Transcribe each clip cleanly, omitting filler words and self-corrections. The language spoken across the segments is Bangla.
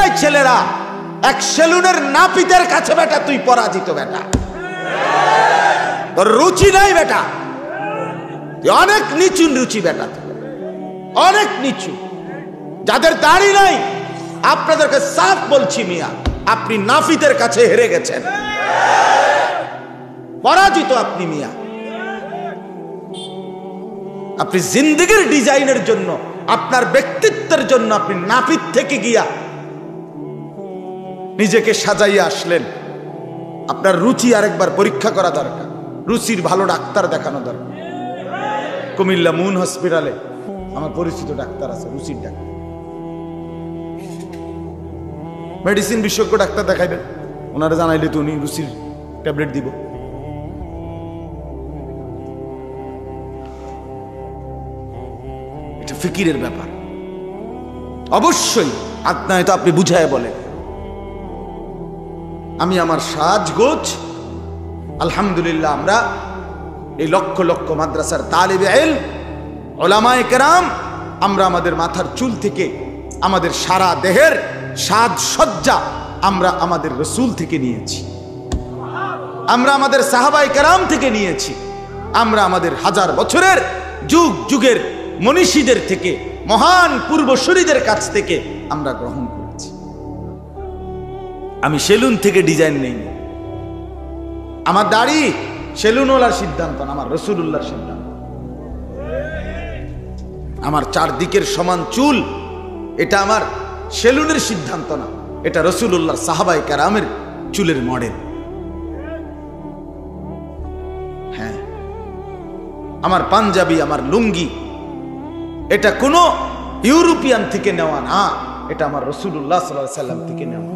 এই ছেলেরা এক সেলুনের নাপিতের কাছে বেটা তুই পরাজিত বেটা, তোর রুচি নাই বেটা, তুই অনেক নিচু রুচি বেটা, অনেক নিচু। যাদের দাড়ি নাই আপনাদেরকে সাফ বলছি মিয়া, আপনি নাপিতের কাছে হেরে গেছেন, পরাজিত আপনি মিয়া। আপনি জিন্দেগির ডিজাইনের জন্য, আপনার ব্যক্তিত্বের জন্য আপনি নাপিত থেকে গিয়া নিজেকে সাজাইয়া আসলেন। আপনার রুচি আরেকবার পরীক্ষা করা দরকার, রুচির ভালো ডাক্তার দেখানো দরকার। কুমিল্লা মুন হসপিটালে আমার পরিচিত ডাক্তার আছে, রুচির ডাক্তার, মেডিসিন বিশেষজ্ঞ ডাক্তার দেখাইবেন, ওনারা জানাইলে তো উনি রুচির ট্যাবলেট দিব। এটা ফিকিরের ব্যাপার, অবশ্যই আপনার তো আপনি বুঝায় বলেন। আমি আমার সাজগোজ আলহামদুলিল্লাহ, আমরা এই লক্ষ লক্ষ মাদ্রাসার তালিবে ইলম উলামায়ে কেরাম, আমরা আমাদের মাথার চুল থেকে আমাদের সারা দেহের সাজসজ্জা আমরা আমাদের রসুল থেকে নিয়েছি, আমরা আমাদের সাহাবায়ে কেরাম থেকে নিয়েছি, আমরা আমাদের হাজার বছরের যুগ যুগের মনীষীদের থেকে, মহান পূর্বসূরীদের কাছ থেকে আমরা গ্রহণ করেছি। আমি সেলুন থেকে ডিজাইন নেই, আমার দাড়ি সেলুনওয়ালার সিদ্ধান্ত না, আমার রসুলুল্লাহর সিদ্ধান্ত। আমার চারদিকের সমান চুল এটা আমার সেলুনের সিদ্ধান্ত না, এটা রসুলুল্লাহর সাহাবায়ে কেরামের চুলের মডেল। হ্যাঁ, আমার পাঞ্জাবি, আমার লুঙ্গি এটা কোনো ইউরোপিয়ান থেকে নেওয়া না, এটা আমার রসুলুল্লাহ সাল্লাল্লাহু আলাইহি ওয়াসাল্লাম থেকে নেওয়া।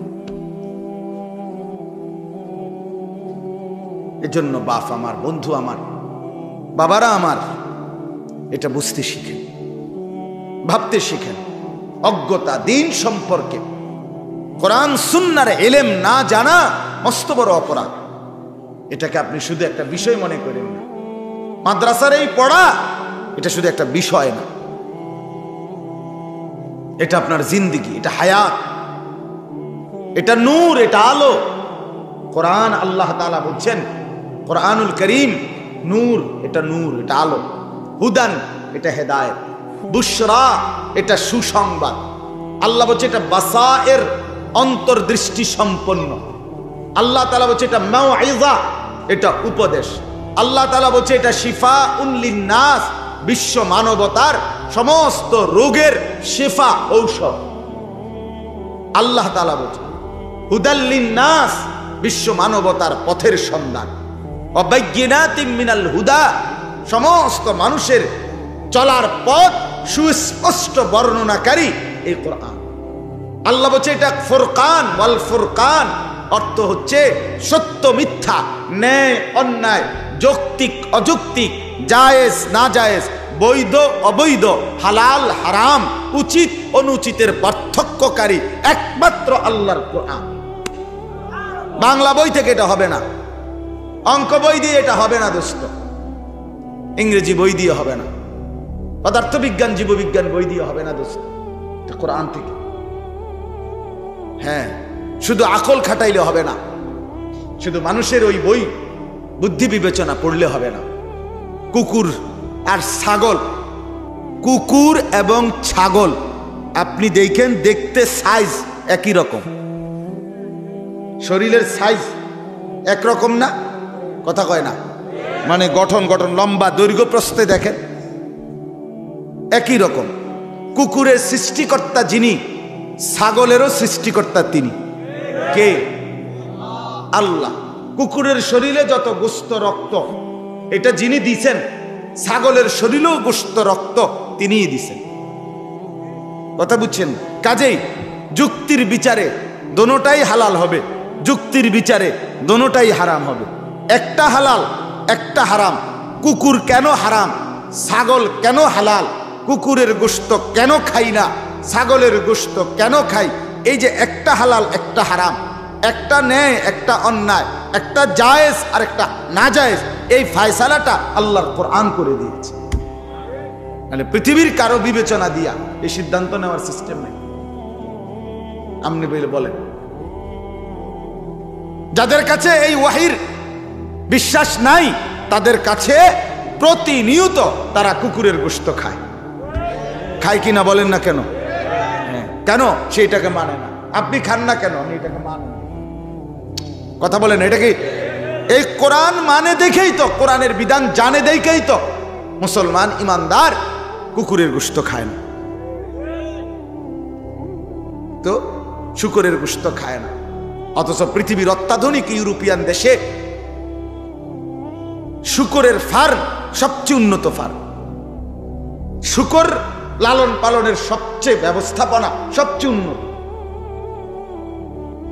এজন্য বাপ আমার, বন্ধু আমার, বাবারা আমার, এটা বুঝতে শিখেন, ভাবতে শিখেন। অজ্ঞতা দিন সম্পর্কে, কোরআন সুন্নাহর ইলম না জানা মস্ত বড় অপরাধ। এটাকে আপনি শুধু একটা বিষয় মনে করেন না, মাদ্রাসার এই পড়া এটা শুধু একটা বিষয় না, এটা আপনার জিন্দেগি, এটা হায়াত, এটা নূর, এটা আলো। কোরআন আল্লাহ তাআলা বলছেন, কোরআনুল করিম নূর, এটা নূর, এটা আলো, হুদান, এটা হেদায়েত, বুশরা, এটা সুসংবাদ। আল্লাহ বলছে এটা বাসায়ের, অন্তর্দৃষ্টি সম্পন্ন। আল্লাহ তাআলা বলছে এটা মাউইযা, এটা উপদেশ। আল্লাহ তাআলা বলছে এটা শিফাউন লিন্নাস, বিশ্ব মানবতার সমস্ত রোগের শিফা, ঔষধ। আল্লাহ তাআলা বলছে হুদাল লিন্নাস, বিশ্ব মানবতার পথের সন্ধান। ওয়া বাইয়িনাতিম মিনাল হুদা, সমস্ত মানুষের চলার পথ সুস্পষ্ট বর্ণনাকারী এই কোরআন। আল্লাহ বলছে এটা ফুরকান, ওয়াল ফুরকান অর্থ হচ্ছে সত্য মিথ্যা, ন্যায় অন্যায়, যৌক্তিক অযৌক্তিক, জায়েজ না জায়েজ, বৈধ অবৈধ, হালাল হারাম, উচিত অনুচিতের পার্থক্যকারী একমাত্র আল্লাহর কোরআন। বাংলা বই থেকে এটা হবে না, অঙ্ক বই দিয়ে এটা হবে না দোস্ত, ইংরেজি বই দিয়ে হবে না, পদার্থবিজ্ঞান জীববিজ্ঞান বই দিয়ে হবে না দোস্ত, এটা কোরআন থেকে। হ্যাঁ, শুধু আকল খাটাইলে হবে না, শুধু মানুষের ওই বই বুদ্ধি বিবেচনা পড়লে হবে না। কুকুর আর ছাগল, কুকুর এবং ছাগল আপনি দেখেন, দেখতে সাইজ একই রকম, শরীরের সাইজ একরকম না, কথা কয় না, মানে গঠন লম্বা দৈর্ঘ্য প্রস্থে দেখেন একই রকম। কুকুরের সৃষ্টিকর্তা যিনি, ছাগলেরও সৃষ্টিকর্তা তিনি কে? আল্লাহ। কুকুরের শরীরে যত গোস্ত রক্ত এটা যিনি দিছেন, ছাগলের শরীরেও গোস্ত রক্ত তিনিই দিছেন। কথা বুঝছেন? কাজেই যুক্তির বিচারে দোনোটাই হালাল হবে, যুক্তির বিচারে দোনোটাই হারাম হবে। একটা হালাল একটা হারাম। কুকুর কেন হারাম, ছাগল কেন হালাল, কুকুরের গোস্ত কেন খাই না, ছাগলের গোস্ত কেন খাই, এই যে একটা হালাল একটা হারাম, একটা ন্যায় একটা অন্যায়, একটা জায়েজ আর একটা না জায়েজ, এই ফায়সালাটা আল্লাহর কোরআন করে দিয়েছে। মানে পৃথিবীর কারো বিবেচনা দিয়া এই সিদ্ধান্ত নেওয়ার সিস্টেম নেই। আপনি বলেন, যাদের কাছে এই ওয়াহির বিশ্বাস নাই তাদের কাছে প্রতিনিয়ত তারা কুকুরের গোশত খায়। খায় কিনা বলেন না কেন? কেন সেইটাকে মানে না? আপনি খান না কেন? আমি এটাকে মানি। কথা বলেন, এটা কি এই কোরআন মানে দেখেই তো, কোরআনের বিধান জানে দেখেই তো মুসলমান ইমানদার কুকুরের গোশত খায় না, তো শূকরের গোশত খায় না। অথচ পৃথিবীর অত্যাধুনিক ইউরোপিয়ান দেশে শূকরের ফার্ম সবচেয়ে উন্নত ফার্ম। শূকর লালন পালনের সবচেয়ে ব্যবস্থাপনা সবচেয়ে উন্নত,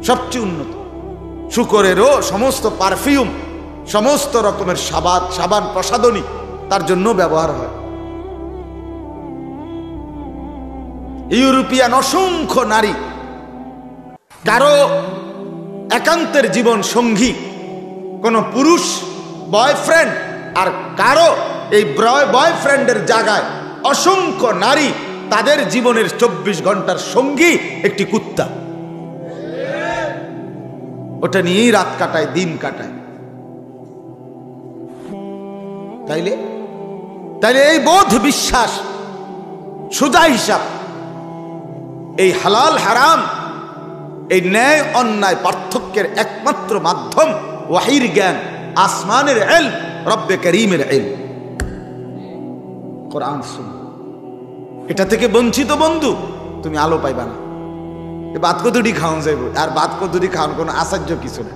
সবচেয়ে উন্নত। শূকরেরও সমস্ত পারফিউম, সমস্ত রকমের সাবান প্রসাধনী তার জন্য ব্যবহার হয়। ইউরোপিয়ান অসংখ্য নারী, কারো একান্তের জীবন সঙ্গী কোন পুরুষ বয়ফ্রেন্ড, আর কারো এই বয়ফ্রেন্ডের জায়গায় অসংখ্য নারী তাদের জীবনের 24 ঘন্টার সঙ্গী একটি কুত্তা। ওটা নিয়েই রাত কাটায়, দিন কাটায়। তাইলে এই বোধ বিশ্বাস, সোজা হিসাব, এই হালাল হারাম, এই ন্যায় অন্যায় পার্থক্যের একমাত্র মাধ্যম ওয়াহির জ্ঞান, আসমানের ইলম, রব্বে করিমের ইলম, কোরআন সুন্নাহ। এটা থেকে বঞ্চিত বন্ধু তুমি আলো পাইবা না। বাদ কতটি খাওয়ান যাইব, আর বাদ কতটি খাওয়ান কোনো আশ্চর্য কিছু না।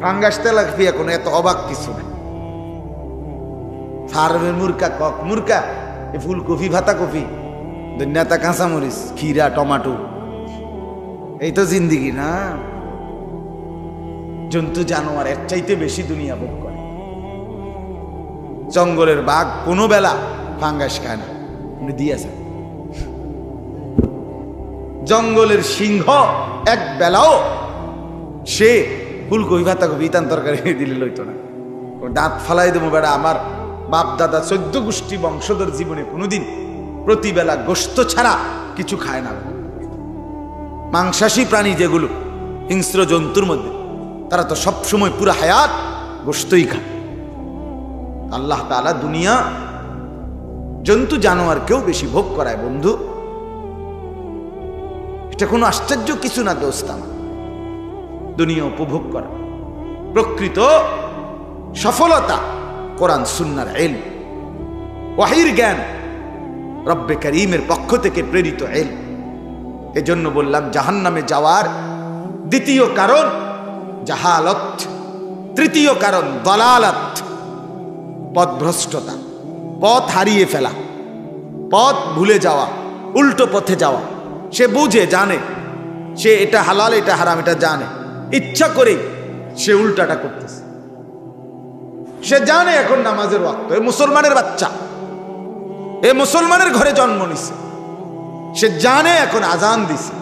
ফাঙ্গাস তেলা পিয়া কোনো এত অবাক কিছু না। ফার্মের মুরকা, কক মুরকা, এ ফুলকপি, ভাতা কপি, নেতা, কাঁচামরিচ, খিরা, টমাটো, এই তো জিন্দিগি না। জন্তু জানোয়ার এর চাইতে বেশি দুনিয়া ভোগ করে। জঙ্গলের বাঘ কোনো বেলা ফাঙ্গাস খায় না, উনি দিয়েছেন। জঙ্গলের সিংহ এক বেলাও সে ফুলকপি, ভাতা কপি, ইতান তরকারি দিলে লইতো না। দাঁত ফালাই দেবো বেড়া, আমার বাপ দাদা 14 গোষ্ঠী বংশধর জীবনে কোনোদিন প্রতিবেলা গোশত ছাড়া কিছু খায় না। মাংসাশী প্রাণী যেগুলো হিংস্র জন্তুর মধ্যে, তারা তো সবসময় পুরো হায়াত গোশতই খায়। আল্লাহ তাআলা দুনিয়া জন্তু জানোয়ারকেও বেশি ভোগ করায় বন্ধু। এটা কোনো আশ্চর্য কিছু না দোস্ত। আমার দুনিয়া উপভোগ করা প্রকৃত সফলতা কোরআন সুন্নাহর ইলম, ওয়াহির জ্ঞান, রব্বে করিমের পক্ষ থেকে প্রেরিত ইলম। এজন্য বললাম জাহান্নামে যাওয়ার দ্বিতীয় কারণ জাহালত, তৃতীয় কারণ দলালাত, পথভ্রষ্টতা, পথ হারিয়ে ফেলা, পথ ভুলে যাওয়া, উল্টো পথে যাওয়া। সে বুঝে জানে সে এটা হালাল এটা হারাম এটা জানে, ইচ্ছা করে সে উল্টাটা করতেছে। সে জানে এখন নামাজের ওয়াক্ত, এ মুসলমানের বাচ্চা, এ মুসলমানের ঘরে জন্ম নিছে, সে জানে এখন আজান দিছে,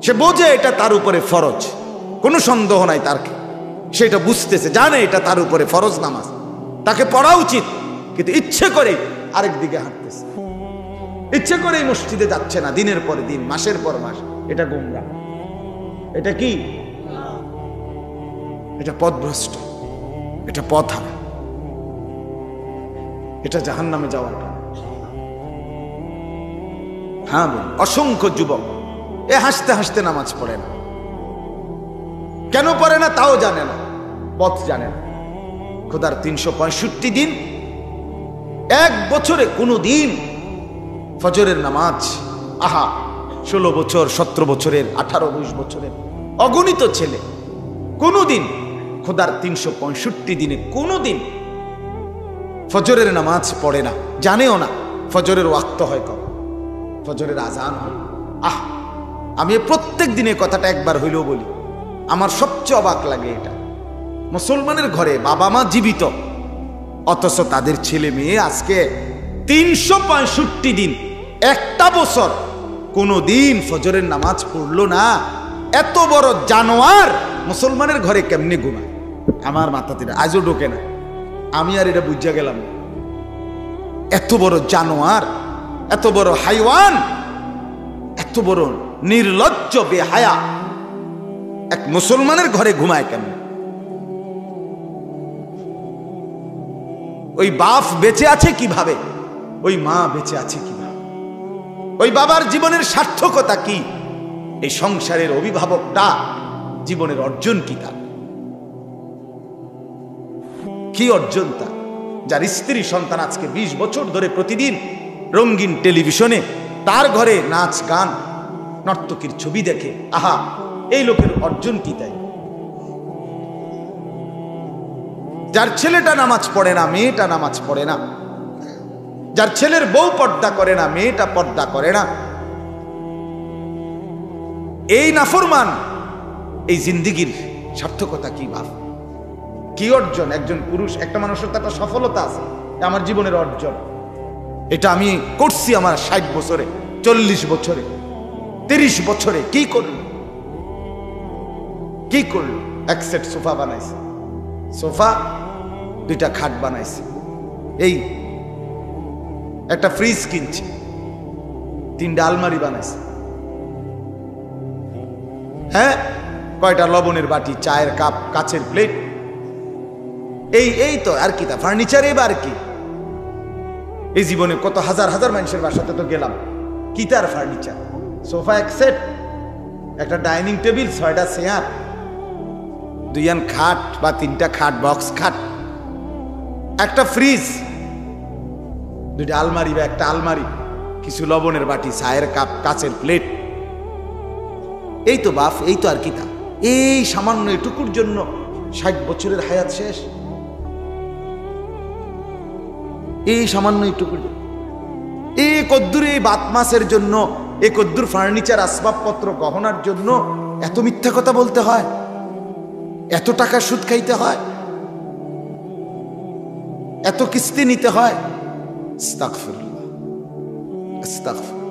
সে বোঝে এটা তার উপরে ফরজ, কোনো সন্দেহ নাই তার, সেটা বুঝতেছে, জানে এটা তার উপরে ফরজ নামাজ, তাকে পড়া উচিত, কিন্তু ইচ্ছে করে আরেক দিকে হাঁটতেছে, ইচ্ছে করে মসজিদে যাচ্ছে না দিনের পর দিন, মাসের পর মাস। এটা গোমরা, এটা কি? এটা পথভ্রষ্ট, এটা পথ হারা, এটা জাহান্নামে যাওয়ার কারণ। হ্যাঁ, অসংখ্য যুবক এ হাসতে হাসতে নামাজ পড়ে না। কেন পড়ে না তাও জানে না, পথ জানে না। খোদার 365 দিন, এক বছরে কোনো দিন ফজরের নামাজ, আহা 16 বছর 17 বছরের 18-20 বছরের অগণিত ছেলে কোনোদিন খোদার 365 দিনে কোনোদিন ফজরের নামাজ পড়ে না, জানেও না ফজরের ওয়াক্ত হয় কখন, ফজরের আজান হয়। আমি প্রত্যেক দিনে কথাটা একবার হইলেও বলি, আমার সবচেয়ে অবাক লাগে এটা। মুসলমানের ঘরে বাবা মা জীবিত, অথচ তাদের ছেলে মেয়ে আজকে 365 দিন, একটা বছর কোনো দিন ফজরের নামাজ পড়লো না। এত বড় জানোয়ার মুসলমানের ঘরে কেমনে ঘুমায় আমার মাথাতে আজও ঢোকে না। আমি আর এটা বুঝা গেলাম না। এত বড় জানোয়ার, এত বড় হাইওয়ান, এত বড় নির্লজ্জ বেহায়া এক মুসলমানের ঘরে ঘুমায় কেমন? ওই বাপ বেঁচে আছে কিভাবে? ওই মা বেঁচে আছে কিভাবে? ওই বাবার জীবনের সার্থকতা কি? এই সংসারের অভিভাবকটা জীবনের অর্জন কি? তার কি অর্জন? তার যার স্ত্রী সন্তান আজকে 20 বছর ধরে প্রতিদিন রঙিন টেলিভিশনে তার ঘরে নাচ গান নর্তকীর ছবি দেখে, আহা, এই লোকের অর্জন কি? তাই যার ছেলেটা নামাজ পড়ে না, মেয়েটা নামাজ পড়ে না, যার ছেলের বউ পর্দা করে না, মেয়েটা পর্দা করে না, এই নাফরমান, এই জিন্দিগির সার্থকতা কি? ভাব কি অর্জন? একজন পুরুষ, একটা মানুষের তো একটা সফলতা আছে, আমার জীবনের অর্জন, এটা আমি করছি আমার 60 বছরে, 40 বছরে, 30 বছরে। কি করল? কি করল? এক সেট সোফা বানাইছে, সোফা, 2টা খাট বানাইছে, এই একটা ফ্রিজ কিনছে, 3টা আলমারি বানাইছে, হ্যাঁ, কয়টা লবণের বাটি, চায়ের কাপ, কাচের প্লেট, এই তো আর কি? তা ফার্নিচার। এবার কি? এই জীবনে কত হাজার হাজার মানুষের বাসাতে তো গেলাম, কি তার ফার্নিচার? সোফা এক সেট, একটা ডাইনিং টেবিল, 6টা চেয়ার, 2 খাট বা 3টা খাট, বক্স খাট, একটা ফ্রিজ, 2টা আলমারি বা একটা আলমারি, কিছু লবণের বাটি, চায়ের কাপ, কাচের প্লেট। এই তো বাপ, এই তো আর কি? তা এই সামান্য এটুকুর জন্য 60 বছরের হায়াত শেষ। এই সামান্য এটুকুর, এই কদ্দুর, এই বাত মাসের জন্য, এই কদ্দুর ফার্নিচার, আসবাবপত্র, গহনার জন্য এত মিথ্যা কথা বলতে হয়, এত টাকা সুদ খাইতে হয়, এত কিস্তি নিতে হয়। আস্তাগফিরুল্লাহ, আস্তাগফিরুল্লাহ।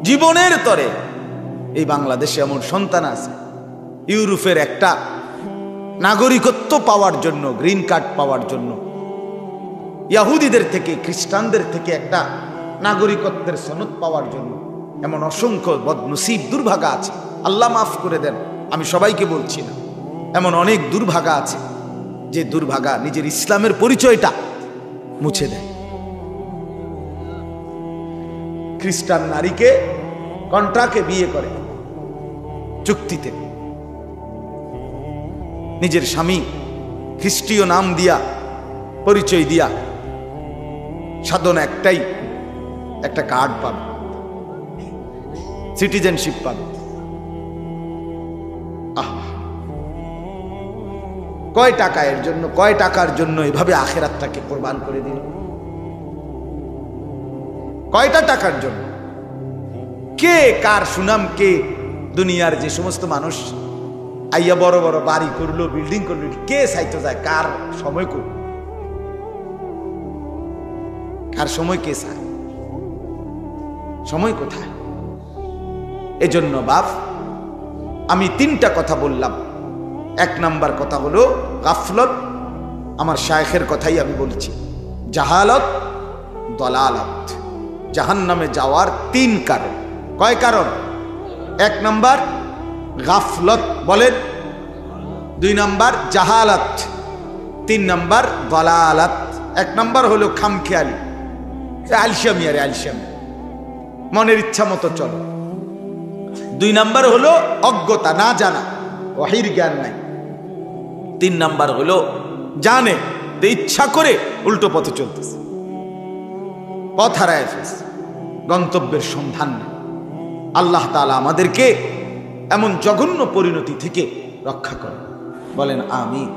জীবনের তরে এই বাংলাদেশে এমন সন্তান আছে, ইউরোপের একটা নাগরিকত্ব পাওয়ার জন্য, গ্রিন কার্ড পাওয়ার জন্য, ইহুদিদের থেকে, খ্রিস্টানদের থেকে একটা নাগরিকত্বের সনদ পাওয়ার জন্য এমন অসংখ্য বদনসিব, দুর্ভাগা আছে। আল্লাহ মাফ করে দেন, আমি সবাইকে বলছি না, এমন অনেক দুর্ভাগা আছে যে দুর্ভাগা নিজের ইসলামের পরিচয়টা মুছে দেয়। খ্রিস্টান নারীকে কন্ট্রাক্টে বিয়ে করে, চুক্তিতে, নিজের স্বামী খ্রিস্টীয় নাম দিয়া, পরিচয় দিয়া, সাধনা একটাই, একটা কার্ড পাবে, সিটিজেনশিপ পাবে। কয় টাকা এর জন্য, কয় টাকার জন্য এভাবে আখেরাতটাকে কোরবান করে দিল? কয়টা টাকার জন্য? কে কার সুনাম? কে দুনিয়ার যে সমস্ত মানুষ আইয়া বড় বড় বাড়ি করলো, বিল্ডিং করলো, কে চাইতে যায়? কার সময় করল? কার সময় কে চায়? সময় কোথায়? এজন্য বাপ, আমি 3টা কথা বললাম। 1 নাম্বার কথা হলো গাফলত, আমার শায়েখের কথাই আমি বলছি, জাহালত, দলালত, জাহান্নামে যাওয়ার 3 কারণ। কয় কারণ? 1 নাম্বার গাফলত, বলেন, 2 নাম্বার জাহালাত, 3 নাম্বার দলালাত। 1 নাম্বার হলো খামখেয়ালি, আলসামি, আরে আলসামি, মনের ইচ্ছা মতো চলো। 2 নাম্বার হলো অজ্ঞতা, না জানা, ওয়াহির জ্ঞান নাই। 3 নাম্বার হলো জানে, ইচ্ছা করে উল্টো পথে চলতেছে, পথ হারায় ফেলছে, গন্তব্যের সন্ধান নেই। আল্লাহ তাআলা আমাদেরকে এমন জঘন্য পরিণতি থেকে রক্ষা করে, বলেন আমিন।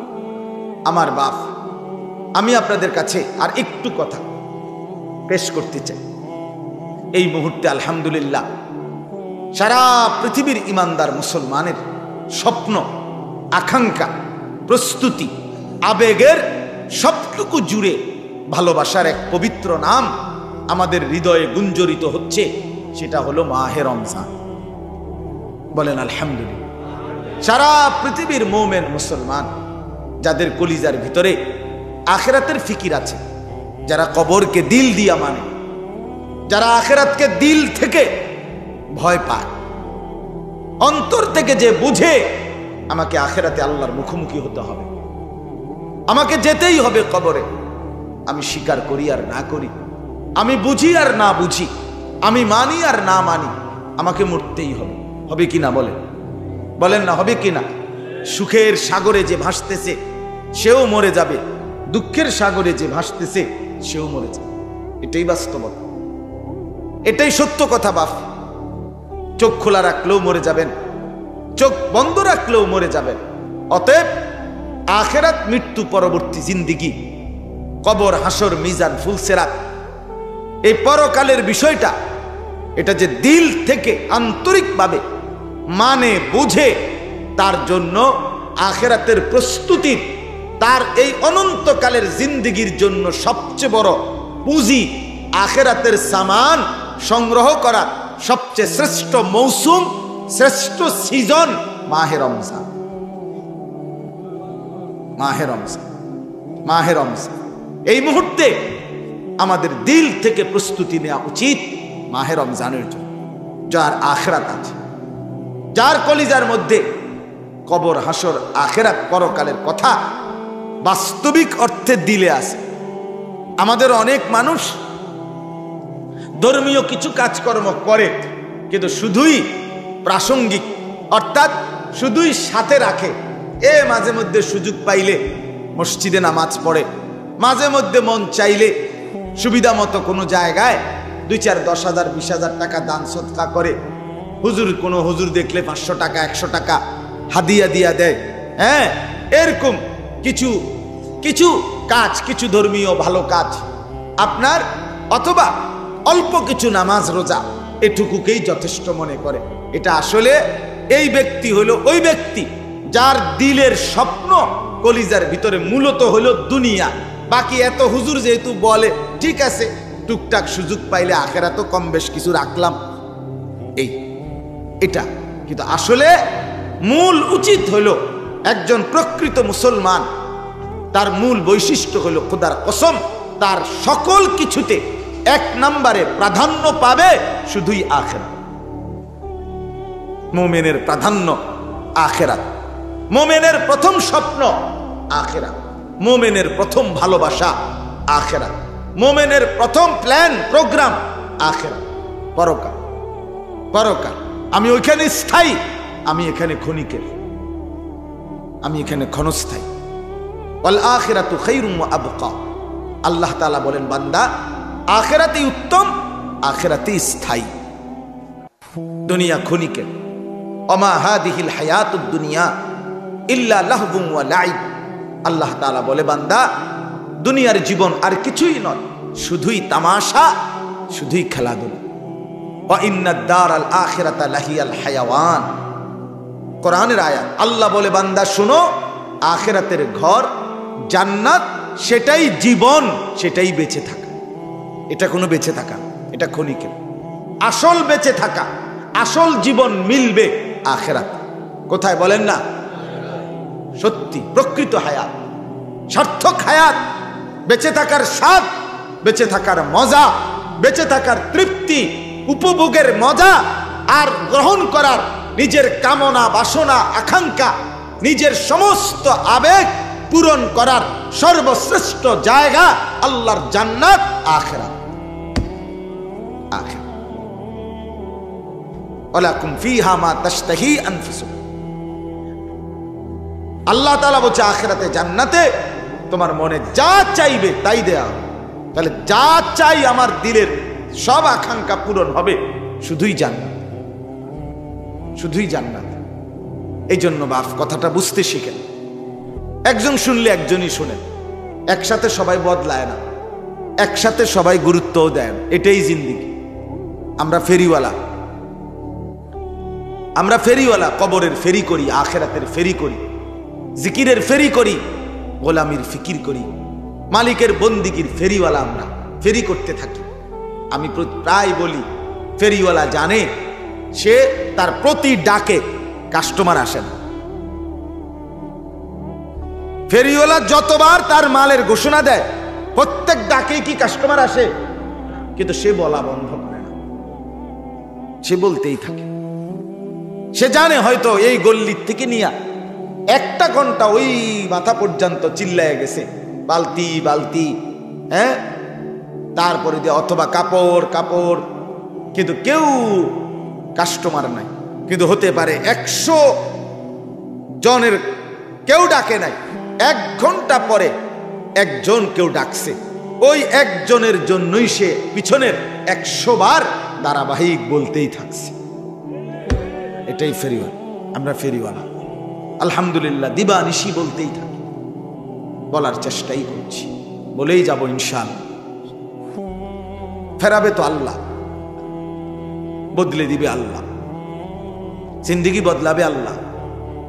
আমার বাপ, আমি আপনাদের কাছে আর একটু কথা পেশ করতে চাই। এই মুহূর্তে আলহামদুলিল্লাহ সারা পৃথিবীর ইমানদার মুসলমানের স্বপ্ন, আকাঙ্ক্ষা, প্রস্তুতি, আবেগের সবটুকু জুড়ে ভালোবাসার এক পবিত্র নাম আমাদের হৃদয়ে গুঞ্জরিত হচ্ছে, সেটা হলো মাহে রমজান। বলেন আলহামদুলিল্লাহ। সারা পৃথিবীর মুমিন মুসলমান যাদের কলিজার ভিতরে আখিরাতের ফিকির আছে, যারা কবরকে দিল দিয়া মানে, যারা আখিরাতকে দিল থেকে ভয় পায়, অন্তর থেকে যে বুঝে আমাকে আখিরাতে আল্লাহর মুখোমুখি হতে হবে, আমাকে যেতেই হবে কবরে, আমি স্বীকার করি আর না করি, আমি বুঝি আর না বুঝি, আমি মানি আর না মানি, আমাকে মরতেই হবে। হবে কি না বলেন? বলেন না হবে কি না? সুখের সাগরে যে ভাসতেছে সেও মরে যাবে, দুঃখের সাগরে যে ভাসতেছে সেও মরে যাবে। এটাই বাস্তবতা, এটাই সত্য কথা বাপ। চোখ খোলা রাখলেও মরে যাবেন, চোখ বন্ধ রাখলেও মরে যাবেন। অতএব আখিরাত মৃত্যু পরবর্তী জিন্দিগি, কবর, হাসর, মিজান, ফুলসেরাত, এই পরকালের বিষয়টা, এটা যে দিল থেকে আন্তরিকভাবে মানে বুঝে, তার জন্য আখিরাতের প্রস্তুতি, তার এই অনন্তকালের জিন্দিগির জন্য সবচেয়ে বড় পুঁজি, আখিরাতের সামান সংগ্রহ করা সবচেয়ে শ্রেষ্ঠ মৌসুম, শ্রেষ্ঠ সিজন মাহে রমজান। মাহে রমজান, মাহে রমজান। এই মুহূর্তে আমাদের দিল থেকে প্রস্তুতি নেওয়া উচিত মাহে রমজানের জন্য। যার আখিরাত আছে, যার কলিজার মধ্যে কবর, হাসর, আখিরাত, পরকালের কথা বাস্তবিক অর্থে দিলে আছে। আমাদের অনেক মানুষ ধর্মীয় কিছু কাজকর্ম করে, কিন্তু শুধুই প্রাসঙ্গিক, অর্থাৎ শুধুই সাথে রাখে। মাঝে মধ্যে সুযোগ পাইলে মসজিদে নামাজ পড়ে, মাঝে মধ্যে মন চাইলে সুবিধা মতো কোনো জায়গায় 2, 4, 10,000, 20,000 টাকা দান সদকা করে। হুজুর, কোনো হুজুর দেখলে 500 টাকা, 100 টাকা হাদিয়া দিয়া দেয়। হ্যাঁ, এরকম কিছু কিছু কাজ, কিছু ধর্মীয় ভালো কাজ আপনার, অথবা অল্প কিছু নামাজ রোজা, এটুকুকেই যথেষ্ট মনে করে। এটা আসলে এই ব্যক্তি হলো ওই ব্যক্তি যার দিলের স্বপ্ন, কলিজার ভিতরে মূলত হলো দুনিয়া। বাকি এত হুজুর যেহেতু বলে, ঠিক আছে, টুকটাক সুযোগ পাইলে আখিরাতও কম বেশ কিছু রাখলাম, এটা। কিন্তু আসলে মূল উচিত হলো একজন প্রকৃত মুসলমান, তার মূল বৈশিষ্ট্য হলো খোদার কসম, তার সকল কিছুতে 1 নম্বরে প্রাধান্য পাবে শুধুই আখিরাত। মুমিনের প্রাধান্য আখিরাত, মুমিনের প্রথম স্বপ্ন আখিরাত, মুমিনের প্রথম ভালোবাসা আখিরাত, মুমিনের প্রথম প্ল্যান প্রোগ্রাম আখিরাত, পরকাল। পরকাল, আমি ওইখানে স্থায়ী, আমি এখানে ক্ষণিকের, আমি এখানে ক্ষণস্থায়ী। ওয়াল আখিরাতু খায়রুম ওয়া আবকা। আল্লাহ তাআলা বলেন, বান্দা আখিরাতেই উত্তম, আখিরাতেই স্থায়ী, দুনিয়া ক্ষণিকের। ওমা হাদিহিল হায়াতুদ দুনিয়া ইল্লা লাহবুন ওয়া লাইব। আল্লাহ তাআলা বলে, বান্দা দুনিয়ার জীবন আর কিছুই নয়, শুধুই তামাশা, শুধুই খেলাধুলা। ওয়া ইন্নাদ দারাল আখিরাতা লাহিয়াল হায়াওয়ান। কোরআনের আয়াত। আল্লাহ বলে, বান্দা শুনো, আখিরাতের ঘর জান্নাত, সেটাই জীবন, সেটাই বেঁচে থাকা। এটা কোনো বেঁচে থাকা, এটা ক্ষণিকের। আসল বেঁচে থাকা, আসল জীবন মিলবে আখিরাত। কোথায় বলেন না? সত্যি প্রকৃত হায়াত, সার্থক হায়াত, বেঁচে থাকার স্বাদ, বেঁচে থাকার মজা, বেঁচে থাকার তৃপ্তি, উপভোগের মজা আর গ্রহণ করার নিজের কামনা, বাসনা, আকাঙ্ক্ষা, নিজের সমস্ত আবেগ পূরণ করার সর্বশ্রেষ্ঠ জায়গা আল্লাহর জান্নাত, আখিরাত। আখিরাত। ওয়ালাকুম ফিহা মা তাশতাহি আনফুসুকুম। আল্লাহ তাআলা বলছে, আখিরাতে, জান্নাতে তোমার মনে যা চাইবে তাই দেয়া হবে। তাহলে যা চাই আমার দিলের সব আকাঙ্ক্ষা পূরণ হবে শুধুই জান্নাত, শুধুই জান্নাত। এই জন্য বাপ কথাটা বুঝতে শিখেন। একজন শুনলে একজনই শুনেন, একসাথে সবাই বদলায় না, একসাথে সবাই গুরুত্বও দেয় না। এটাই জিন্দেগি। আমরা ফেরিওয়ালা, আমরা ফেরিওয়ালা, কবরের ফেরি করি, আখিরাতের ফেরি করি, জিকিরের ফেরি করি, গোলামির ফিকির করি, মালিকের বন্দিগির ফেরিওয়ালা। আমরা ফেরি করতে থাকি। আমি প্রায় বলি, ফেরিওয়ালা জানে সে তার প্রতি ডাকে কাস্টমার আসে না। ফেরিওয়ালা যতবার তার মালের ঘোষণা দেয়, প্রত্যেক ডাকে কি কাস্টমার আসে? কিন্তু সে বলা বন্ধ করে। সে বলতেই থাকে। সে জানে হয়তো এই গল্লির থেকে নিয়ে 1 ঘন্টা ওই মাথা পর্যন্ত চিল্লায় গেছে, বালতি বালতি, হ্যাঁ, তারপরে দিয়ে অথবা কাপড় কাপড়, কিন্তু কেউ কাস্টমার নাই। কিন্তু হতে পারে 100 জনের কেউ ডাকে নাই, 1 ঘন্টা পরে একজন কেউ ডাকছে, ওই একজনের জন্যই সে পিছনের 100 বার ধারাবাহিক বলতেই থাকছে। এটাই ফেরিওয়ালা, আমরা ফেরিওয়ালা। আলহামদুলিল্লাহ, দিবা নিশি বলতেই থাকি, বলার চেষ্টাই করছি, বলেই যাব ইনশাআল্লাহ। ফেরাবে তো আল্লাহ, বদলে দিবে আল্লাহ, জিন্দেগি বদলাবে আল্লাহ,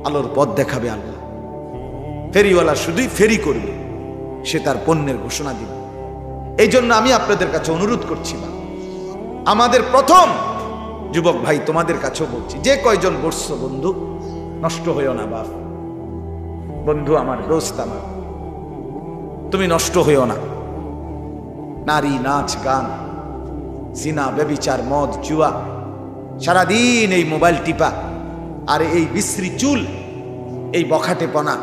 আলোর পথ দেখাবে আল্লাহ। ফেরিওয়ালা শুধুই ফেরি করবে, সে তার পণ্যের ঘোষণা দিবে। এই জন্য আমি আপনাদের কাছে অনুরোধ করছি, আমাদের প্রথম যুবক ভাই, তোমাদের কাছেও বলছি, যে কয়জন বসছো বন্ধু, নষ্ট হইও না বাপ, বন্ধু আমার, দোস্ত আমার, তুমি নষ্ট হইও না। নারী, নাচ, গান, জিনা, ব্যভিচার, মদ, জুয়া, সারাদিন এই মোবাইল টিপা, আর এই বিশ্রী চুল, এই বখাটেপনা,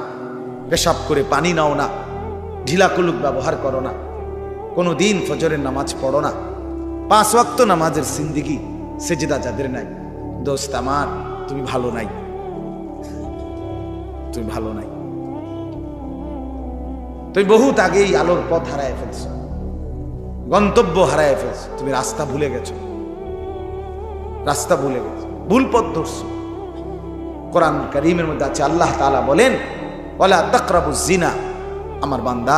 পেশাব করে পানি নাও না, ঢিলা কুলুক ব্যবহার করো না, কোনো দিন ফজরের নামাজ পড়ো না, 5 ওয়াক্ত নামাজের জিন্দেগি সেজদা যাদের নাই, দোস্ত আমার, তুমি ভালো নাই, তুমি ভালো নাই। তুমি বহুত আগেই আলোর পথ হারায় ফেলছো, গন্তব্য হারায় ফেলছো, তুমি রাস্তা ভুলে গেছো, রাস্তা ভুলে গেছো, ভুল পথ ধরছো। কোরআন কারীমের মধ্যে আছে, আল্লাহ তাআলা বলেন, ওয়ালা তাকরাবুজ জিনা, আমার বান্দা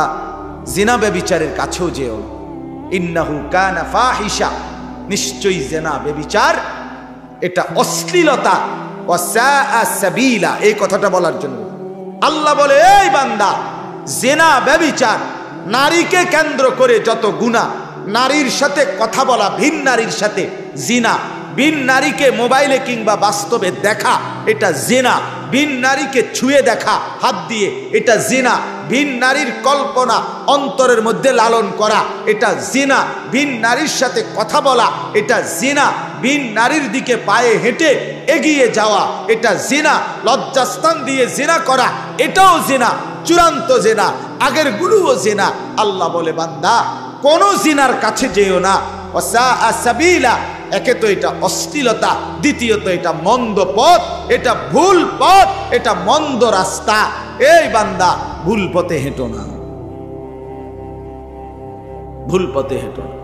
জিনা ব্যভিচারের কাছেও যেও না, ইন্নাহু কানা ফাহিশা, নিশ্চয়ই জিনা ব্যভিচার এটা অশ্লীলতা, ওয়া সাআ সাবিলা, এই কথাটা বলার জন্য আল্লাহ বলে, এই বান্দা, জিনা ব্যভিচার, নারীকে কেন্দ্র করে যত গুনাহ, নারীর সাথে কথা বলা, ভিন নারীর সাথে জিনা, ভিন নারীকে মোবাইলে কিংবা বাস্তবে দেখা, এটা জিনা, ভিন নারীকে ছুঁয়ে দেখা হাত দিয়ে, এটা জিনা, ভিন নারীর কল্পনা অন্তরের মধ্যে লালন করা, এটা জিনা, ভিন নারীর সাথে কথা বলা, এটা জিনা, ভিন নারীর দিকে পায়ে হেঁটে এগিয়ে যাওয়া, এটা জিনা, লজ্জাস্থান দিয়ে জিনা করা, এটাও জিনা, চূড়ান্ত জিনা, আগের গুলোও জিনা। আল্লাহ বলে, বান্দা কোন জিনার কাছে যেও না, ওয়াসাআ সাবিলা, একে তো এটা অশ্লীলতা, দ্বিতীয়ত এটা মন্দ পথ, এটা ভুল পথ, এটা মন্দ রাস্তা। এই বান্দা, ভুল পথে হেঁটো না, ভুল পথে হেঁটো না।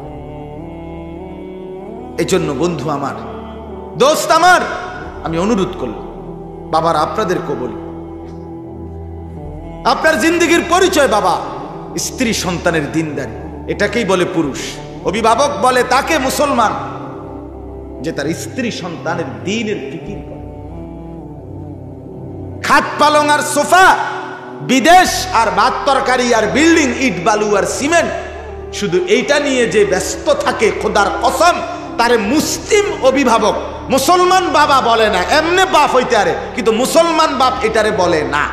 এই জন্য বন্ধু আমার, দোস্ত আমার, আমি অনুরোধ করলাম, বাবার আপনাদেরকে বলি, আপনার জিন্দগির পরিচয় বাবা, স্ত্রী সন্তানের দিনদারি, এটাকেই বলে পুরুষ। অভিভাবক বলে তাকে মুসলমান, যে তার স্ত্রী সন্তানের দ্বীনের ফিকির করে। খাট পালং আর সোফা, বিদেশ আর ভাত তরকারি আর বিল্ডিং, ইট বালু আর সিমেন্ট, শুধু এইটা নিয়ে যে ব্যস্ত থাকে, খোদার কসম, তারে মুসলিম অভিভাবক, মুসলমান বাবা বলে না। এমনি বাপ হইতে আরে, কিন্তু মুসলমান বাপ এটারে বলে না,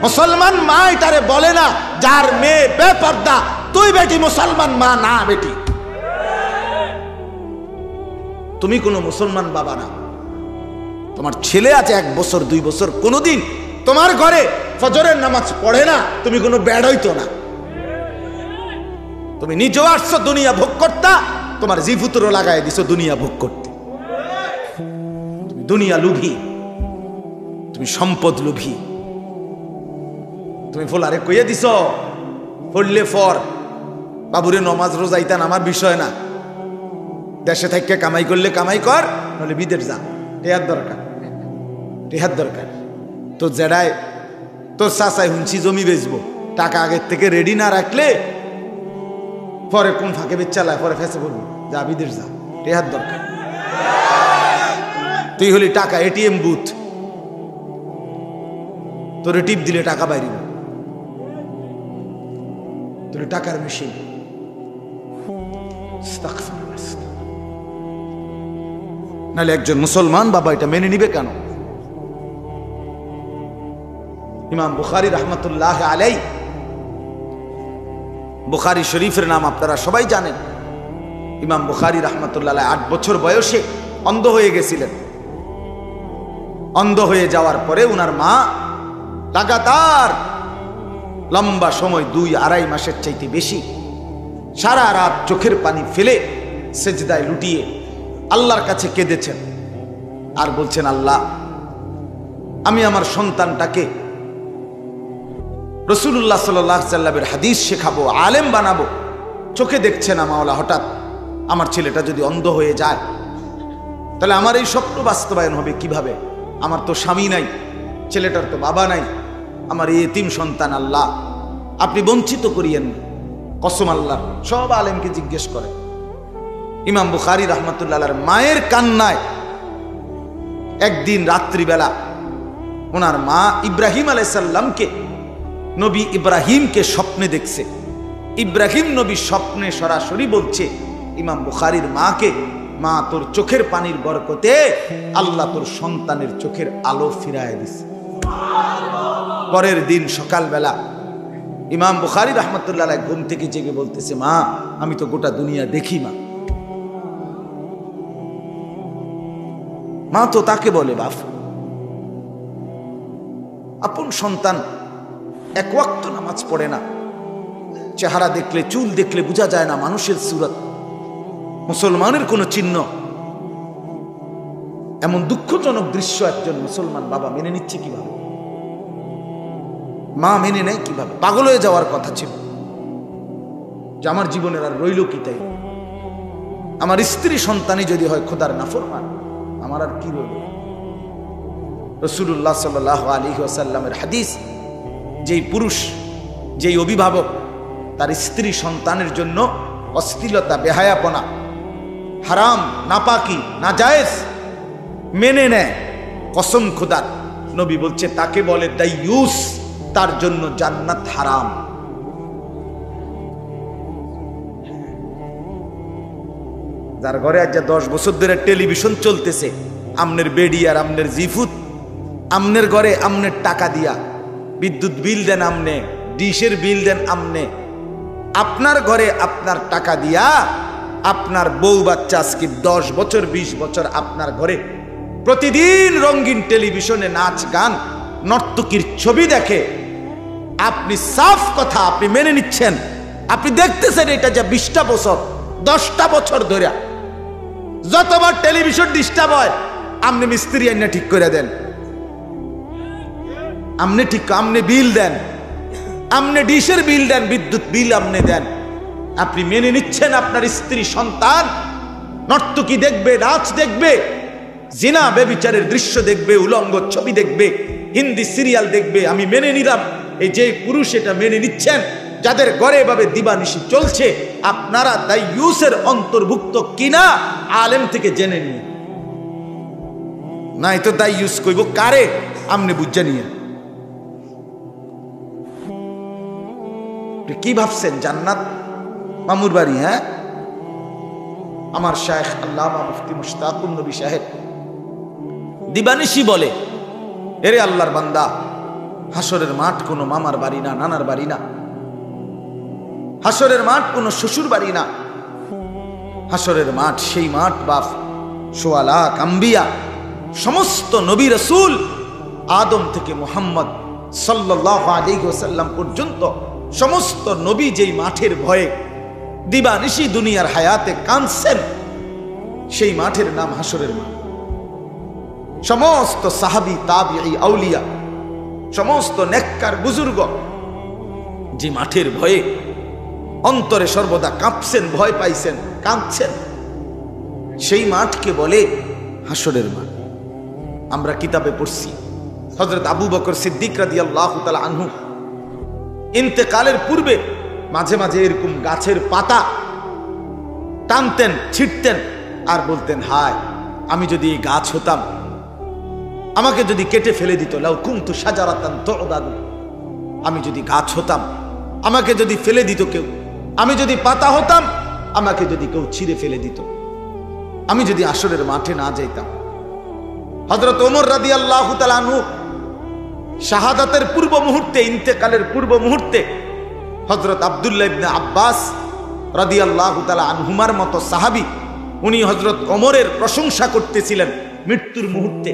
মুসলমান মা এটারে বলে না। যার মেয়ে বেপর্দা, তুই বেটি মুসলমান মা না, বেটি তুমি কোনো মুসলমান বাবা না। তোমার ছেলে আছে 1 বছর 2 বছর, কোনোদিন তোমার ঘরে ফজরের নামাজ পড়ে না, তুমি কোনো ব্যাড হইতো না। তুমি নিজেও আসছো দুনিয়া ভোগ করতা, তোমার জিফুতর লাগাই দিছো দুনিয়া ভোগ করতে। তুমি দুনিয়া লুভি, তুমি সম্পদ লুভি। তুমি ফোলারে কইয়া দিছ, পড়লে ফর, বাবুরে নমাজ রোজাইতান আমার বিষয় না, দেশে থেকে কামাই করলে কামাই কর, নাহলে বিদেশ যা, টেহার দরকার, টেহার দরকার। তো জেডায় তোর চাচাই হুঁচি জমি বেচবো, টাকা আগের থেকে রেডি না রাখলে পরে কোন ফাঁকে বেচালায়, পরে ফেসে বলবো, যা বিদেশ যা, টেহার দরকার। তুই হলি টাকা এটিএম বুথ, তোরে টিপ দিলে টাকা বাইরে, তোর টাকার মেশিন। নাহলে একজন মুসলমান বাবা এটা মেনে নিবে কেন? ইমাম বুখারী রাহমাতুল্লাহ আলাইহি, বুখারী শরীফের নাম আপনারা সবাই জানেন। ইমাম বুখারী রাহমাতুল্লাহ আলাইহি 8 বছর বয়সে অন্ধ হয়ে গেছিলেন। অন্ধ হয়ে যাওয়ার পরে উনার মা লাগাতার লম্বা সময় 2-2.5 মাসের চাইতে বেশি সারা রাত চোখের পানি ফেলে সেজদায় লুটিয়ে আল্লাহর কাছে কেঁদেছেন আর বলছেন, আল্লাহ, আমি আমার সন্তানটাকে রাসূলুল্লাহ সাল্লাল্লাহু আলাইহি ওয়াসাল্লামের হাদিস শেখাবো, আলেম বানাবো, চোখে দেখছে না মাওলা, হঠাৎ আমার ছেলেটা যদি অন্ধ হয়ে যায় তাহলে আমার এই স্বপ্ন বাস্তবায়ন হবে কিভাবে? আমার তো স্বামী নাই, ছেলেটার তো বাবা নাই, আমার এই এতিম সন্তান, আল্লাহ আপনি বঞ্চিত করিয়েন না। কসম আল্লাহ, সব আলেমকে জিজ্ঞেস করে। ইমাম বুখারী রাহমাতুল্লাহ আলাইহির মায়ের কান্নায় একদিন রাত্রিবেলা ওনার মা ইব্রাহিম আলাইহিস সালামকে, নবী ইব্রাহিমকে স্বপ্নে দেখছে। ইব্রাহিম নবী স্বপ্নে সরাসরি বলছে ইমাম বুখারীর মাকে, মা তোর চোখের পানির বরকতে আল্লাহ তোর সন্তানের চোখের আলো ফিরায় দিছে। পরের দিন সকালবেলা ইমাম বুখারী রাহমাতুল্লাহ আলাইহি ঘুম থেকে জেগে বলতেছে, মা আমি তো গোটা দুনিয়া দেখি মা। মা তো তাকে বলে বাপ, আপন সন্তান এক ওয়াক্ত নামাজ পড়ে না, চেহারা দেখলে, চুল দেখলে বোঝা যায় না মানুষের সুরত, মুসলমানের কোনো চিহ্ন। এমন দুঃখজনক দৃশ্য একজন মুসলমান বাবা মেনে নিচ্ছে কিভাবে? মা মেনে নেয় কিভাবে? পাগল হয়ে যাওয়ার কথা ছিল যে আমার জীবনের আর রইল কি তাই, আমার স্ত্রী সন্তানই যদি হয় খোদার নাফরমান, আমার আর কি রইল? রাসূলুল্লাহ সাল্লাল্লাহু আলাইহি ওয়াসাল্লামের হাদিস, যেই পুরুষ, যেই অভিভাবক তার স্ত্রী সন্তানের জন্য অশ্লীলতা, বেহায়াপনা, হারাম, নাপাকি, নাজায়েজ মেনে নেয়, কসম খোদার, নবী বলছে তাকে বলে দাইয়ুস, তার জন্য জান্নাত হারাম। যার ঘরে আজ 10 বছর ধরে টেলিভিশন চলতেছে, আমনের বেডি আর আমনের জিফুত, আমনের ঘরে আমনের টাকা দিয়া বিদ্যুৎ বিল দেন আমনে, ডিশের বিল দেন আমনে, আপনার ঘরে আপনার টাকা দিয়া আপনার বউ বাচ্চা আজকে 10 বছর 20 বছর আপনার ঘরে প্রতিদিন রঙিন টেলিভিশনে নাচ গান নর্তকীর ছবি দেখে, আপনি সাফ কথা আপনি মেনে নিচ্ছেন, আপনি দেখতেছেন এটা যে 20টা বছর 10টা বছর ধরে যতবার টেলিভিশন ডিস্টার্ব হয় আপনি মিস্ত্রি আইনা ঠিক করে দেন, আপনি ঠিক, আপনি বিল দেন, আপনি ডিশের বিল দেন, বিদ্যুৎ বিল আপনি দেন, আপনি মেনে নিচ্ছেন আপনার স্ত্রী সন্তান নর্তকী দেখবে, নাচ দেখবে, জিনা বেবিচারের দৃশ্য দেখবে, উলঙ্গ ছবি দেখবে, হিন্দি সিরিয়াল দেখবে। আমি মেনে নিলাম, এই যে পুরুষ এটা মেনে নিচ্ছেন, যাদের ঘরে এভাবে দিবানিশি চলছে, আপনারা দাইয়ুসের অন্তর্ভুক্ত কিনা আলেম থেকে জেনে নিন, নাই তো দাইয়ুস কইব কারে আমনে বুঝে নিয়ে। কি ভাবছেন জান্নাত মামুর বাড়ি? হ্যাঁ, আমার শায়েখ আল্লামা মুফতি মুশতাকুন নবী সাহেব দিবানিশি বলে, এরে আল্লাহর বান্দা, হাসরের মাঠ কোনো মামার বাড়ি না, নানার বাড়ি না, হাসরের মাঠ কোনো শ্বশুর বাড়ি না, হাসরের মাঠ সেই মাঠ বাপ সোয়া লাখ আম্বিয়া, সমস্ত নবী রাসূল, আদম থেকে মুহাম্মদ সাল্লাল্লাহু আলাইহি ওয়াসাল্লাম পর্যন্ত সমস্ত নবী যেই মাঠের ভয়ে দিবানিশি দুনিয়ার হায়াতে কাঁদছেন, সেই মাঠের নাম হাসরের মাঠ। সমস্ত সাহাবী, তাবিঈ, আউলিয়া, সমস্ত নেককার বুজুর্গ যে মাঠের ভয়ে অন্তরে সর্বদা কাঁপছেন, ভয় পাইছেন, কাঁদছেন, সেই মাঠকে বলে হাসরের মাঠ। আমরা কিতাবে পড়ছি হযরত আবু বকর সিদ্দিক রাদিয়াল্লাহু তাআলা আনহু ইন্তেকালের পূর্বে মাঝে মাঝে এরকম গাছের পাতা টানতেন, ছিটতেন আর বলতেন, হায় আমি যদি এই গাছ হতাম, আমাকে যদি কেটে ফেলে দিত, লাউ কুনতু শাজারাতান তু'দাদু, আমি যদি গাছ হতাম, আমাকে যদি ফেলে দিত কেউ, আমি যদি পাতা হতাম, আমাকে যদি কেউ ছিঁড়ে ফেলে দিত, আমি যদি আসরের মাঠে না যাইতাম। হযরত ওমর রাদিয়াল্লাহু তাআলা আনহু শাহাদাতের পূর্ব মুহূর্তে, ইন্তেকালের পূর্ব মুহূর্তে হযরত আব্দুল্লাহ ইবনে আব্বাস রাদিয়াল্লাহু তাআলা আনহুমার মতো সাহাবী উনি হযরত ওমরের প্রশংসা করতেছিলেন মৃত্যুর মুহূর্তে,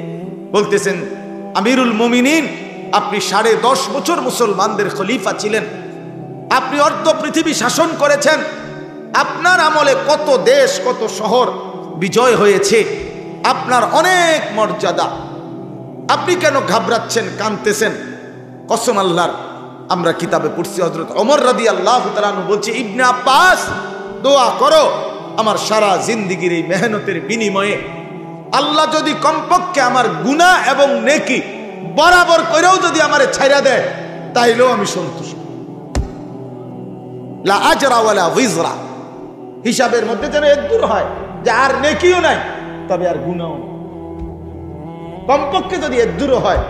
বলতেছেন, আমিরুল মুমিনিন, আপনি 10.5 বছর মুসলমানদের খলিফা ছিলেন, আপনি অর্ধ পৃথিবী শাসন করেছেন, আপনার আমলে কত দেশ কত শহর বিজয় হয়েছে, আপনার অনেক মর্যাদা, আপনি কেন ঘাবড়াচ্ছেন, কাঁদতেছেন? কসম আল্লাহর, আমরা কিতাবে পড়ছি হযরত ওমর রাদিয়াল্লাহু তাআলা আনহু বলছে, ইবনে আব্বাস দোয়া করো আমার সারা জিন্দেগীর এই মেহনতের বিনিময়ে আল্লাহ যদি কমপক্ষে আমার গুনাহ এবং নেকি বরাবর করেও যদি আমারে ছাইরা দেয় তাইলেও আমি সন্তুষ্ট। লা আজরা ওয়ালা ভিজরা, হিসাবের মধ্যে যেন একদূর হয় যে আর নেকিও নাই তবে আর গুনাহও, কমপক্ষে যদি একদূর হয়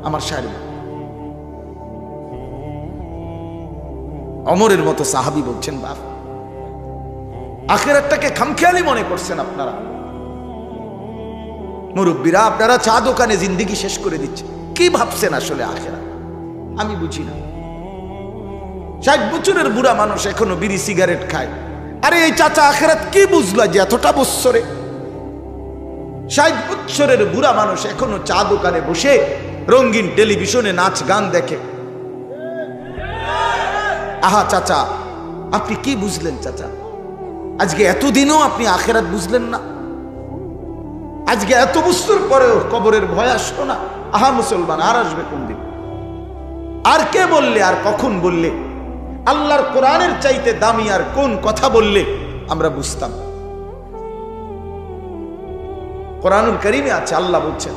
আমার সারি। ওমরের মতো সাহাবী বলছেন, বাপ আখিরাতটাকে খামখেয়ালি মনে করছেন আপনারা মুরব্বীরা, আপনারা চা দোকানে জিন্দেগি শেষ করে দিচ্ছে, কি ভাবছেন আসলে আখিরাত? আমি বুঝি না। 60 বছরের বুড়া মানুষ এখনো বিড়ি সিগারেট খায়। আরে এই চাচা আখিরাত কি বুঝলা যে এতটা বছরে? 60 বছরের বুড়া মানুষ এখনো চা দোকানে বসে রঙিন টেলিভিশনে নাচ গান দেখে। আহা চাচা, আপনি কি বুঝলেন চাচা? আজকে এতদিনও আপনি আখিরাত বুঝলেন না? আজকে এত বছর পরেও কবরের ভয় আসলো না? আহা মুসলমান, আর আসবে কোন দিন? আর কে বললে, আর কখন বললে আল্লাহর কোরআনের চাইতে দামি আর কোন কথা বললে আমরা বুঝতাম? কোরআনুল কারীমে আছে, আল্লাহ বলছেন,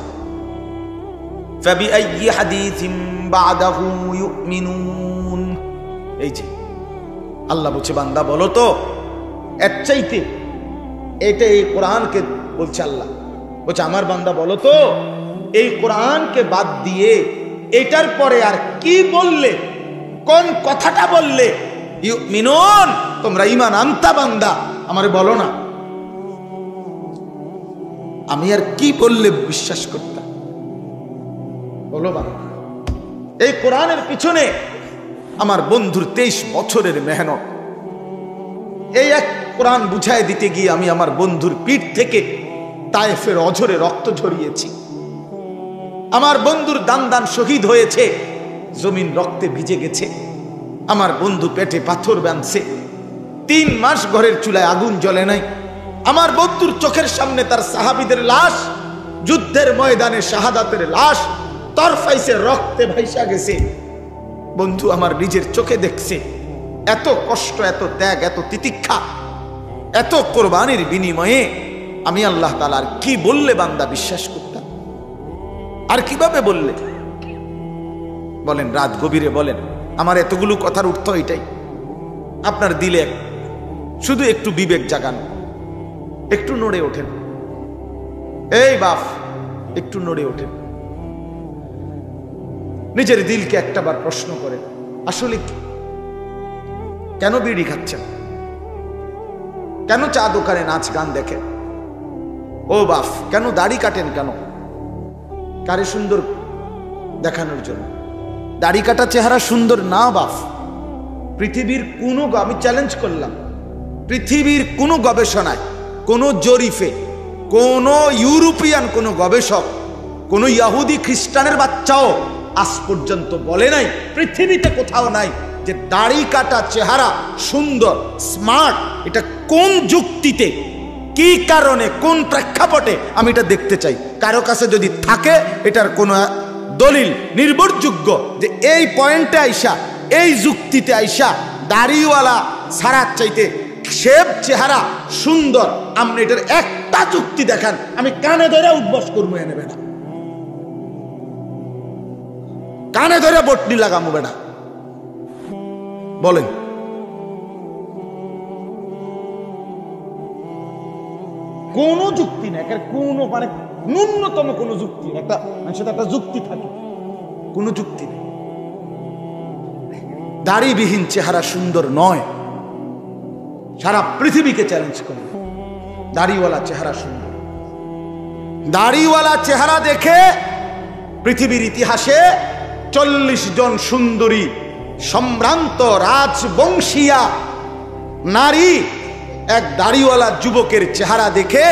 ফাবিআইয়ি হাদিসিন বাদাহু ইউমিনুন। এই যে আল্লাহ বলছে, বান্দা বলো তো এর চাইতে, এটা এই কোরআনকে বলছে আল্লাহ বলছে, আমার বান্দা বলো তো এই কোরআনকে বাদ দিয়ে এটার পরে আর কি বললে, কোন কথাটা বললে ইউমিনুন, তোমরা ঈমান আনতা বান্দা, আমারে বলো না আমি আর কি বললে বিশ্বাস করতাম, বলো বান্দা। এই কোরআনের পিছনে আমার বন্ধুর 23 বছরের মেহনত। এই এক কোরআন বুঝায় দিতে গিয়ে আমি আমার বন্ধুর পিঠ থেকে তায়েফের অঝরে রক্ত ঝরিয়েছি। আমার বন্ধুর দান দান শহীদ হয়েছে, জমিন রক্তে ভিজে গেছে। আমার বন্ধু পেটে পাথর বাঁধছে, 3 মাস ঘরের চুলায় আগুন জ্বলে নাই। আমার বন্ধুর চোখের সামনে তার সাহাবীদের লাশ, যুদ্ধের ময়দানে শাহাদাতের লাশ তরফাইছে, রক্তে ভাইসা গেছে। বন্ধু আমার নিজের চোখে দেখছে। এত কষ্ট, এত ত্যাগ, এত তিতিক্ষা, এত কোরবানির বিনিময়ে আমি আল্লাহ তাআলা আর কি বললে বান্দা বিশ্বাস করতাম? আর কিভাবে বললে বলেন? রাত গভীরে বলেন। আমার এতগুলো কথার অর্থ এটাই, আপনার দিলে শুধু একটু বিবেক জাগানো, একটু নড়ে ওঠেন। এই বাপ, একটু নড়ে ওঠেন, নিজের দিলকে একটাবার প্রশ্ন করেন, আসলে কেন বিড়ি খাচ্ছেন? কেন চা দোকানে নাচ গান দেখেন? ও বাপ, কেন দাড়ি কাটেন? কেন? কারে সুন্দর দেখানোর জন্য? দাড়ি কাটা চেহারা সুন্দর না বাপ। পৃথিবীর কোনো, আমি চ্যালেঞ্জ করলাম, পৃথিবীর কোনো গবেষণায়, কোনো জরিফে, কোনো ইউরোপিয়ান কোনো গবেষক, কোনো ইহুদি খ্রিস্টানের বাচ্চাও আজ পর্যন্ত বলে নাই, পৃথিবীতে কোথাও নাই যে দাড়ি কাটা চেহারা সুন্দর, স্মার্ট। এটা কোন যুক্তিতে, কি কারণে, কোন প্রেক্ষাপটে আমি এটা দেখতে চাই। কারো কাছে যদি থাকে এটার কোনো দলিল নির্ভরযোগ্য যে এই পয়েন্টে আইসা, এই যুক্তিতে আইসা দাড়িওয়ালা সারার চাইতে শেপ চেহারা সুন্দর, আপনি এটার একটা যুক্তি দেখান, আমি কানে ধরে উঠবস করবো, নেবে না, কানে ধরে বটনি লাগামো বেটা, বলেন। কোন যুক্তি নেই, কোন মানে ন্যূনতম কোন যুক্তি, একটা মানুষের একটা যুক্তি থাকে, কোন যুক্তি নেই। দাড়িবিহীন চেহারা সুন্দর নয়, সারা পৃথিবীকে চ্যালেঞ্জ করে দাড়িওয়ালা চেহারা সুন্দর। দাড়িওয়ালা চেহারা দেখে পৃথিবীর ইতিহাসে 40 জন সুন্দরী সম্ভ্রান্ত রাজবংশীয়া নারী এক দাড়িওয়ালা যুবকের চেহারা দেখে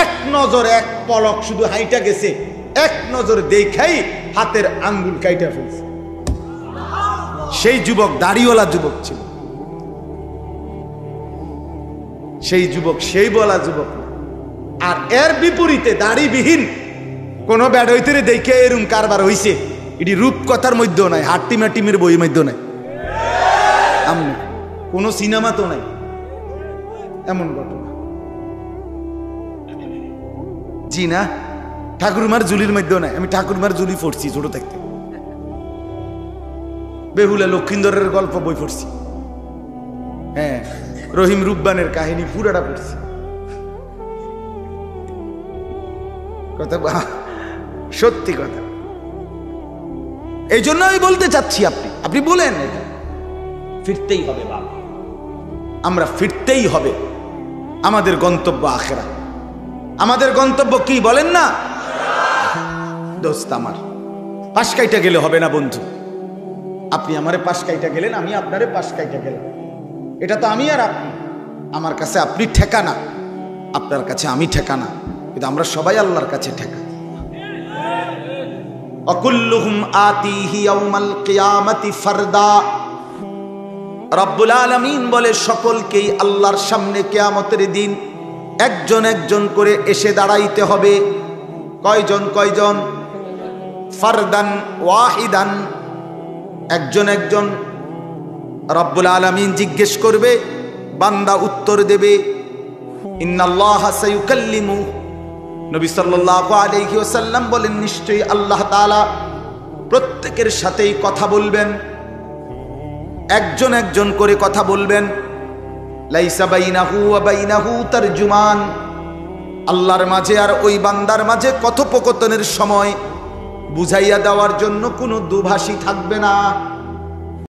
এক নজর এক পলক শুধু হাইটা গেছে, এক নজর দেখাই হাতের আঙ্গুল কাইটা ফেলছে। সেই যুবক দাড়িওয়ালা যুবক ছিল, সেই যুবক সেই বলা যুবক। আর এর বিপরীতে দাড়িবিহীন কোন ব্যাডইতে দেখে এরম কারবার হইছে, এটি রূপকথার মধ্যেও নাই, হাট্টিমা টিমের বইয়ের মধ্যেও নাই, কোন সিনেমা তো নাই এমন ঘটনা। জি না, ঠাকুরমার জুলির মধ্যেও নাই। আমি ঠাকুরমার জুলি পড়ছি ছোট থাকতে, বেহুলা লক্ষিন্দরের গল্প বই পড়ছি, হ্যাঁ রহিম রুব্বানের কাহিনী পুরাটা পড়ছি। কথা সত্যি কথা। এই জন্য আমি বলতে চাচ্ছি, আপনি বলেন এটা ফিরতেই হবে বাবা, আমরা ফিরতেই হবে। আমাদের গন্তব্য আখিরাত। আমাদের গন্তব্য কি বলেন না দোস্ত? আমার পাশ কাইটা গেলে হবে না বন্ধু। আপনি আমারে পাশ কাইটা গেলেন, আমি আপনারে পাশ কাইটা গেলাম, এটা তো আমি আর আপনি। আমার কাছে আপনি ঠেকানা, আপনার কাছে আমি ঠেকানা, কিন্তু আমরা সবাই আল্লাহর কাছে ঠেকা। অকুল্লুহুম আতিহি ইয়াউমাল কিয়ামাতি ফারদা। রব্বুল আলামিন বলে সকলকেই আল্লাহর সামনে কিয়ামতের দিন একজন একজন করে এসে দাঁড়াইতে হবে। কয়জন কয়জন? ফারদান ওয়াহিদান, একজন একজন। রব্বুল আলামিন জিজ্ঞেস করবে, বান্দা উত্তর দেবে, ইন্নাল্লাহা সায়ুকাল্লিমু। নবী সাল্লাল্লাহু আলাইহি ওয়াসাল্লাম বলেন, নিশ্চয়ই আল্লাহ তাআলা প্রত্যেকের সাথেই কথা বলবেন, একজন একজন করে কথা বলবেন। লাইসা বাইনাহু ওয়া বাইনাহু তারজুমান, আল্লাহর মাঝে আর ওই বান্দার মাঝে কথোপকথনের সময় বুঝাইয়া দেওয়ার জন্য কোনো দুভাষী থাকবে না।